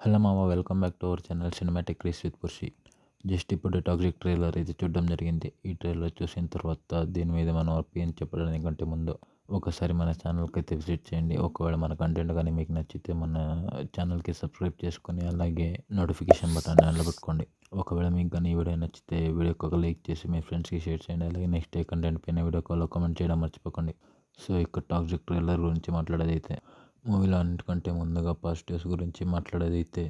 Hello మామ, welcome back to our channel cinematic రీస్ with Purshi. Just ఇప్పుడు టాక్సిక్ ట్రైలర్ అయితే చూడడం జరిగింది. ఈ ట్రైలర్ చూసిన తర్వాత దీని మీద మన ఒపీనియన్ చెప్పడానికంటే ముందు ఒకసారి మన ఛానల్కి అయితే విజిట్ చేయండి. ఒకవేళ మన కంటెంట్ కానీ మీకు నచ్చితే మన ఛానల్కి సబ్స్క్రైబ్ చేసుకొని అలాగే నోటిఫికేషన్ బటన్ ఆన్లో పెట్టుకోండి. ఒకవేళ మీకు కానీ ఈ వీడియో నచ్చితే వీడియోకి ఒక లైక్ చేసి మీ ఫ్రెండ్స్కి షేర్ చేయండి. అలాగే నెక్స్ట్ డే కంటెంట్ పైన వీడియో కాల్లో కామెంట్ చేయడం మర్చిపోకండి. సో ఇక్కడ టాక్సిక్ ట్రైలర్ గురించి మాట్లాడేదైతే మూవీలో అన్నిటికంటే ముందుగా పాజిటివ్స్ గురించి మాట్లాడేదైతే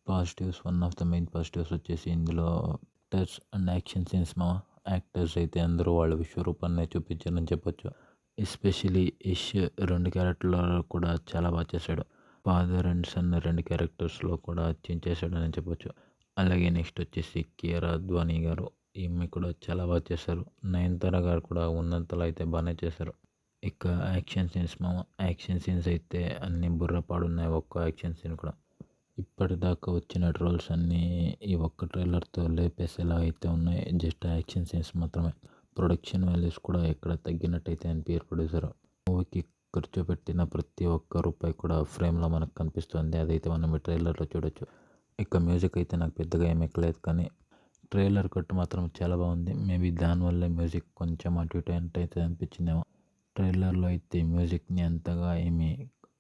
positives, one of the main positives వచ్చేసి ఇందులో యాక్టర్స్ అండ్ యాక్షన్ సీన్స్. మా యాక్టర్స్ అయితే అందరూ వాళ్ళ విశ్వరూపాన్ని చూపించారని చెప్పొచ్చు. ఎస్పెషలీ యష్ 2 క్యారెక్టర్లో కూడా చాలా బాగా చేశాడు. ఫాదర్ అండ్ సన్ 2 క్యారెక్టర్స్లో కూడా చించేశాడని చెప్పొచ్చు. అలాగే నెక్స్ట్ వచ్చేసి కియారా అద్వానీ గారు, ఈమె కూడా చాలా బాగా చేశారు. నయనతార గారు కూడా ఉన్నంతలో అయితే బాగానే చేశారు. ఇక యాక్షన్ సీన్స్ మామ, యాక్షన్ సీన్స్ అయితే అన్ని బుర్రపాడున్నాయి. ఒక్క యాక్షన్ సీన్ కూడా ఇప్పటిదాకా వచ్చిన ట్రోల్స్ అన్నీ ఈ ఒక్క ట్రైలర్తో లేపేసేలా అయితే ఉన్నాయి. జస్ట్ యాక్షన్ సీన్స్ మాత్రమే. ప్రొడక్షన్ వాల్యూస్ కూడా ఎక్కడ తగ్గినట్టయితే అనిపించారు ప్రొడ్యూసర్. మూవీకి ఖర్చు పెట్టిన ప్రతి ఒక్క రూపాయి కూడా ఫ్రేమ్లో మనకు కనిపిస్తుంది. అదైతే మనం ఈ ట్రైలర్లో చూడొచ్చు. ఇక మ్యూజిక్ అయితే నాకు పెద్దగా ఏమి ఎక్కలేదు, కానీ ట్రైలర్ కట్టు మాత్రం చాలా బాగుంది. మేబీ దానివల్లే మ్యూజిక్ కొంచెం అటు ఇటు అయితే అనిపించిందేమో. ట్రైలర్లో అయితే మ్యూజిక్ని అంతగా ఏమీ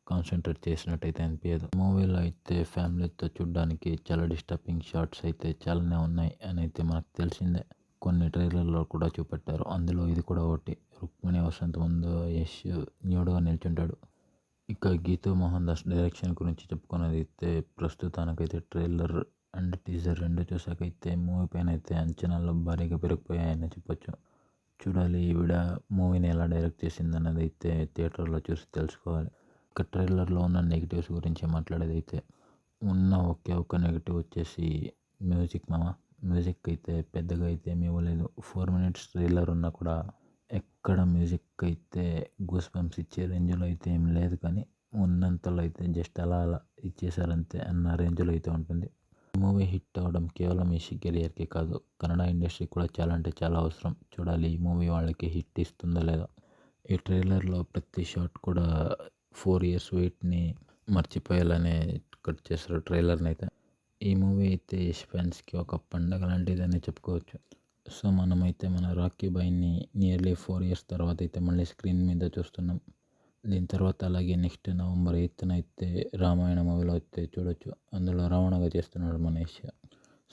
కాన్సన్ట్రేట్ చేసినట్టయితే అనిపించదు. మూవీలో అయితే ఫ్యామిలీతో చూడడానికి చాలా డిస్టర్బింగ్ షార్ట్స్ అయితే చాలానే ఉన్నాయి అని అయితే మనకు తెలిసిందే. కొన్ని ట్రైలర్లో కూడా చూపెట్టారు. అందులో ఇది కూడా ఒకటి. రుక్మిణి వసంత్ ముందు యష్ న్యూడ్గా నిల్చుంటాడు. ఇక గీతూ మోహన్ దాస్ డైరెక్షన్ గురించి చెప్పుకున్నది అయితే ప్రస్తుతానికైతే ట్రైలర్ అండ్ టీజర్ 2 చూసాకైతే మూవీ పైన అయితే అంచనాలు భారీగా పెరిగిపోయాయని చెప్పొచ్చు. చూడాలి ఈవిడ మూవీని ఎలా డైరెక్ట్ చేసింది అన్నది అయితే థియేటర్లో చూసి తెలుసుకోవాలి. ఇక ట్రైలర్లో ఉన్న నెగిటివ్స్ గురించి మాట్లాడేదైతే ఉన్న ఒకే ఒక నెగిటివ్ వచ్చేసి మ్యూజిక్ మామ. మ్యూజిక్ అయితే పెద్దగా అయితే ఏమి ఇవ్వలేదు. 4 minutes ట్రైలర్ ఉన్నా కూడా ఎక్కడ మ్యూజిక్ అయితే గూస్ బంప్స్ ఇచ్చే రేంజ్లో అయితే ఏం లేదు, కానీ ఉన్నంతలో అయితే జస్ట్ అలా అలా ఇచ్చేసారంతే అన్న రేంజ్లో అయితే ఉంటుంది. మూవీ హిట్ అవ్వడం కేవలం యష్ కెరియర్కి కాదు, కన్నడ ఇండస్ట్రీ కూడా చాలా అంటే చాలా అవసరం. చూడాలి ఈ మూవీ వాళ్ళకి హిట్ ఇస్తుందో లేదో. ఈ ట్రైలర్లో ప్రతి షాట్ కూడా 4 years వెయిట్ని మర్చిపోయేలానే కట్ చేస్తారు ట్రైలర్ని అయితే. ఈ మూవీ అయితే యష్ ఫ్యాన్స్కి ఒక పండగ లాంటిదని చెప్పుకోవచ్చు. సో మనమైతే మన రాకీ బాయ్ని నియర్లీ 4 years తర్వాత అయితే మళ్ళీ స్క్రీన్ మీద చూస్తున్నాం. దీని తర్వాత అలాగే నెక్స్ట్ November 8th అయితే రామాయణ మూవీలో అయితే చూడొచ్చు. అందులో రావణగా చేస్తున్నాడు మన యష్.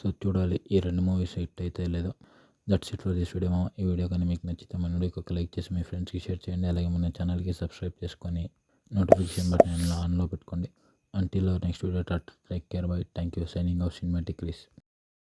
సో చూడాలి ఈ 2 మూవీస్ హిట్ అయితే లేదో. That's it for this video మామ. ఈ వీడియో కానీ మీకు నచ్చితే మన వీడియోకి ఒక లైక్ చేసి మీ ఫ్రెండ్స్కి షేర్ చేయండి. అలాగే మన ఛానల్కి సబ్స్క్రైబ్ చేసుకొని నోటిఫికేషన్ బటన్ ఆన్లో పెట్టుకోండి. Until next video, take care, bye. Thank you. Signing off cinematic Ries.